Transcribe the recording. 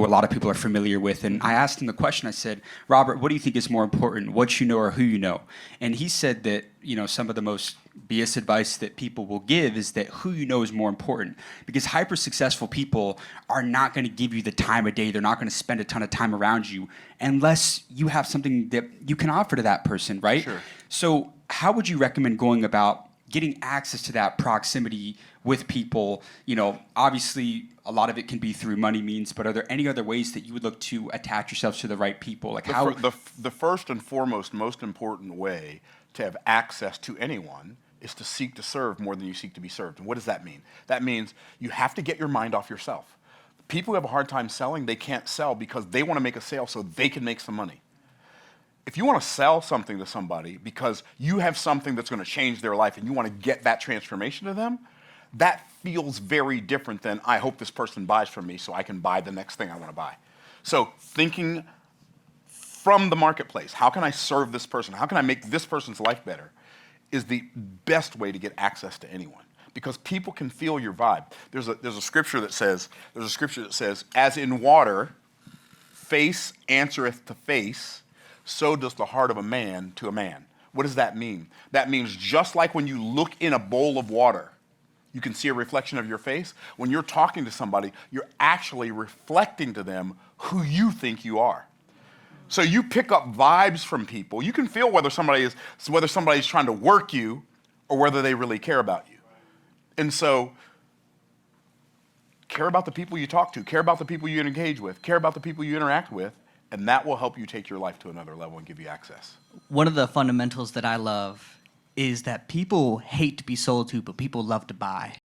who a lot of people are familiar with. And I asked him the question. I said, Robert, what do you think is more important, what you know or who you know? And he said that, some of the most BS advice that people will give is that who you know is more important, because hyper successful people are not going to give you the time of day. They're not going to spend a ton of time around you unless you have something that you can offer to that person, right? Sure. So how would you recommend going about getting access to that proximity with people? Obviously a lot of it can be through money means, but are there any other ways that you would look to attach yourselves to the right people? Like the first and foremost, most important way to have access to anyone is to seek to serve more than you seek to be served. And what does that mean? That means you have to get your mind off yourself. People who have a hard time selling, they can't sell because they want to make a sale so they can make some money. If you want to sell something to somebody because you have something that's going to change their life and you want to get that transformation to them, that feels very different than, I hope this person buys from me so I can buy the next thing I want to buy. So thinking from the marketplace, how can I serve this person? How can I make this person's life better? Is the best way to get access to anyone, because people can feel your vibe. There's a scripture that says, as in water, face answereth to face, so does the heart of a man to a man. What does that mean? That means just like when you look in a bowl of water, you can see a reflection of your face. When you're talking to somebody, you're actually reflecting to them who you think you are. So you pick up vibes from people. You can feel whether somebody's trying to work you or whether they really care about you. And so care about the people you talk to, care about the people you engage with, care about the people you interact with, and that will help you take your life to another level and give you access. One of the fundamentals that I love is that people hate to be sold to, but people love to buy.